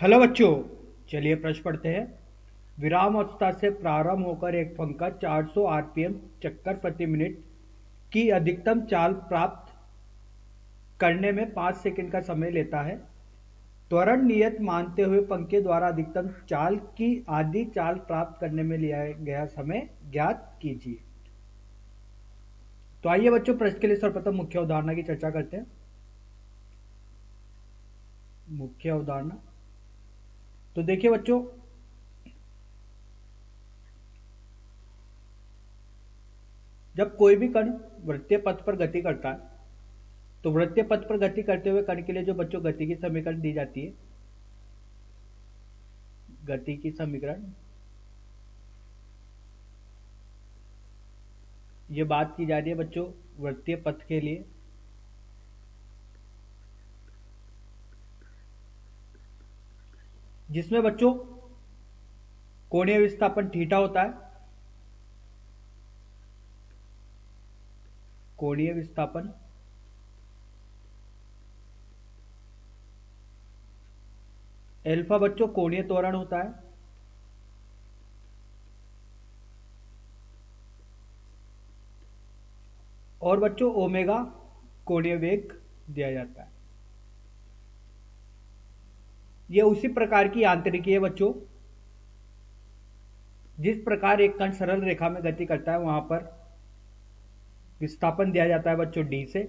Hello बच्चों, चलिए प्रश्न पढ़ते हैं। विराम अवस्था से प्रारंभ होकर एक पंखा 400 आरपीएम चक्कर प्रति मिनट की अधिकतम चाल प्राप्त करने में 5 सेकंड का समय लेता है। त्वरण नियत मानते हुए पंखे द्वारा अधिकतम चाल की आधी चाल प्राप्त करने में लिया गया समय ज्ञात कीजिए। तो आइए बच्चों, प्रश्न के लिए सर्वप्रथम मुख्य अवधारणा की चर्चा करते हैं। मुख्य अवधारणा तो देखिए बच्चों, जब कोई भी कण वृत्तीय पथ पर गति करता है तो वृत्तीय पथ पर गति करते हुए कण के लिए जो बच्चों गति की समीकरण दी जाती है, गति की समीकरण, ये बात की जा रही है बच्चों वृत्तीय पथ के लिए। जिसमें बच्चों कोणीय विस्थापन थीटा होता है। कोणीय विस्थापन एल्फा बच्चों कोणीय त्वरण होता है। और बच्चों ओमेगा कोणीय वेग दिया जाता है। यह उसी प्रकार की यांत्रिकी है बच्चों, जिस प्रकार एक कण सरल रेखा में गति करता है वहां पर विस्थापन दिया जाता है बच्चों डी से,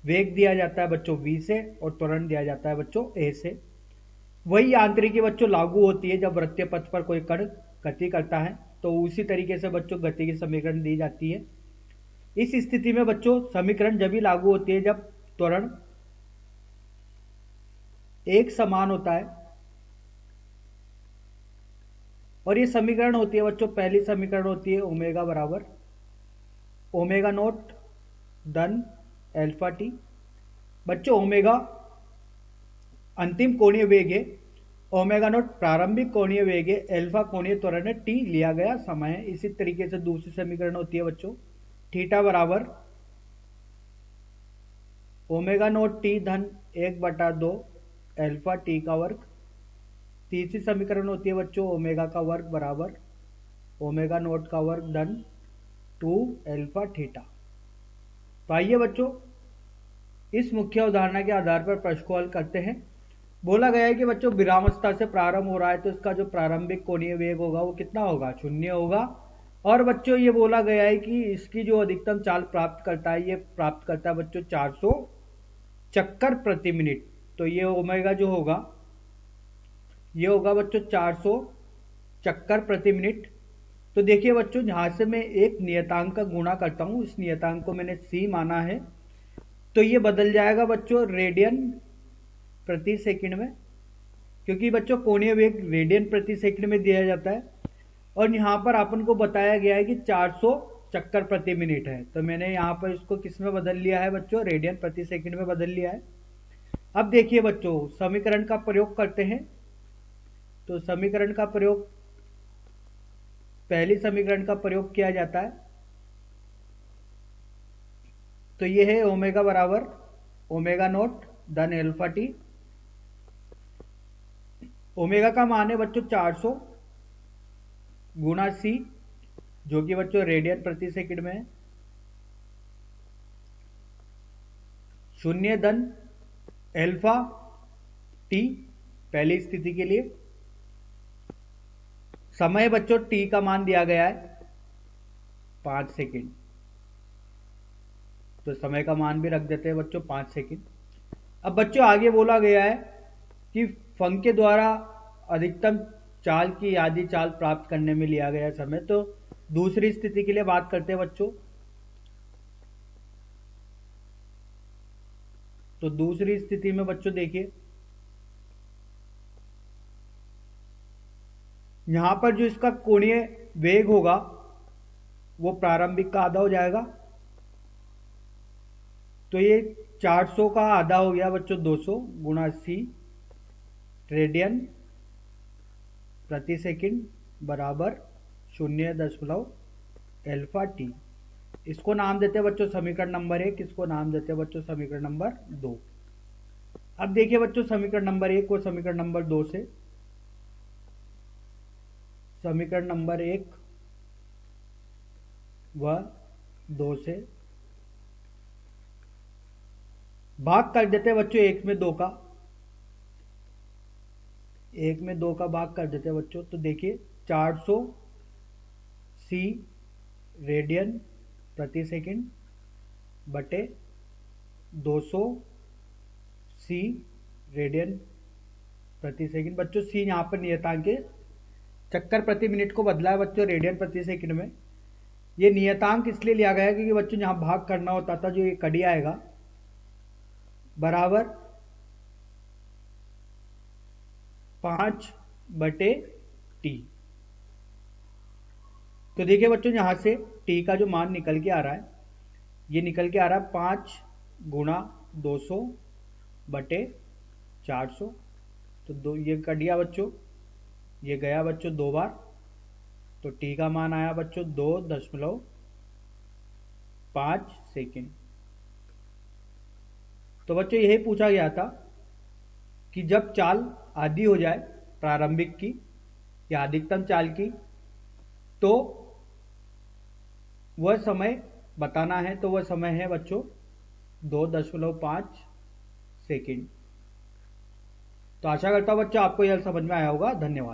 वेग दिया जाता है बच्चों v से और त्वरण दिया जाता है बच्चों a से। वही यांत्रिकी बच्चों लागू होती है जब वृत्तीय पथ पर कोई कण गति करता है, तो उसी तरीके से बच्चों गति की समीकरण दी जाती है। इस स्थिति में बच्चों समीकरण जब भी लागू होती है जब त्वरण एक समान होता है। और ये समीकरण होती है बच्चों, पहली समीकरण होती है ओमेगा बराबर ओमेगा नोट धन एल्फा टी। बच्चों ओमेगा अंतिम कोणीय वेग है, ओमेगा नोट प्रारंभिक कोणीय वेग है, एल्फा कोणीय त्वरण है, टी लिया गया समय है। इसी तरीके से दूसरी समीकरण होती है बच्चों थीटा बराबर ओमेगा नोट टी धन 1/2 एल्फा टी का वर्ग। तीसरी समीकरण होती है बच्चों ओमेगा का वर्ग बराबर ओमेगा नोट का वर्ग धन 2 एल्फा थीटा। तो आइए बच्चों इस मुख्य अवधारणा के आधार पर प्रश्न को हल करते हैं। बोला गया है कि बच्चों विरामावस्था से प्रारंभ हो रहा है तो इसका जो प्रारंभिक कोणीय वेग होगा वो कितना होगा, 0 होगा। और बच्चों ये बोला गया है कि इसकी जो अधिकतम चाल प्राप्त करता है, ये प्राप्त करता है बच्चों 400 चक्कर प्रति मिनट। तो ये ओमेगा जो होगा ये होगा बच्चों 400 चक्कर प्रति मिनट। तो देखिए बच्चों, जहां से मैं एक नियतांक का गुणा करता हूं, इस नियतांक को मैंने c माना है, तो ये बदल जाएगा बच्चों रेडियन प्रति सेकंड में, क्योंकि बच्चों कोणीय वेग रेडियन प्रति सेकंड में दिया जाता है। और यहां पर अपन को बताया गया है कि 400 चक्कर प्रति मिनट है, तो मैंने यहां पर इसको किस में बदल लिया है बच्चों, रेडियन प्रति सेकंड में बदल लिया है। अब देखिए बच्चों समीकरण का प्रयोग करते हैं। तो समीकरण का प्रयोग, पहली समीकरण का प्रयोग किया जाता है। तो ये है ओमेगा बराबर ओमेगा नोट धन एल्फा टी। ओमेगा का मान है बच्चों 400 गुणा सी, जो कि बच्चों रेडियन प्रति सेकंड में है, 0 धन एल्फा टी पहली स्थिति के लिए। समय बच्चों टी का मान दिया गया है 5 सेकंड, तो समय का मान भी रख देते हैं बच्चों 5 सेकंड। अब बच्चों आगे बोला गया है कि फंक के द्वारा अधिकतम चाल की आधी चाल प्राप्त करने में लिया गया समय। तो दूसरी स्थिति के लिए बात करते हैं बच्चों। तो दूसरी स्थिति में बच्चों देखिए, यहां पर जो इसका कोणीय वेग होगा वो प्रारंभिक का आधा हो जाएगा। तो ये 400 का आधा हो गया बच्चों 200 गुणा सी रेडियन प्रति सेकंड बराबर 0 एल्फा टी। इसको नाम देते हैं बच्चों समीकरण नंबर 1, इसको नाम देते हैं बच्चों समीकरण नंबर 2। अब देखिए बच्चों समीकरण नंबर 1 को समीकरण नंबर 2 से। समीकरण नंबर 1 व 2 से भाग कर देते हैं बच्चों 1 में 2 का। 1 में 2 का भाग कर देते हैं बच्चों। तो देखिए 400 सी रेडियन प्रति सेकंड बटे 200 सी रेडियन प्रति सेकंड। बच्चों सी यहाँ पर नियतांक है, चक्कर प्रति मिनट को बदला है बच्चों रेडियन प्रति सेकंड में। ये नियतांक इसलिए लिया गया है क्योंकि बच्चों यहाँ भाग करना होता था, जो ये कड़ी आएगा बराबर 5/t। तो देखिए बच्चों यहां से t का जो मान निकल के आ रहा है, ये निकल के आ रहा है 5 गुणा 200/400। तो दो ये कट गया बच्चों, ये गया बच्चों 2 बार। तो t का मान आया बच्चों 2.5 सेकेंड। तो बच्चों यही पूछा गया था कि जब चाल आधी हो जाए प्रारंभिक की या अधिकतम चाल की, तो वह समय बताना है। तो वह समय है बच्चों 2.5 सेकेंड। तो आशा करता हूं बच्चों आपको यह समझ में आया होगा। धन्यवाद।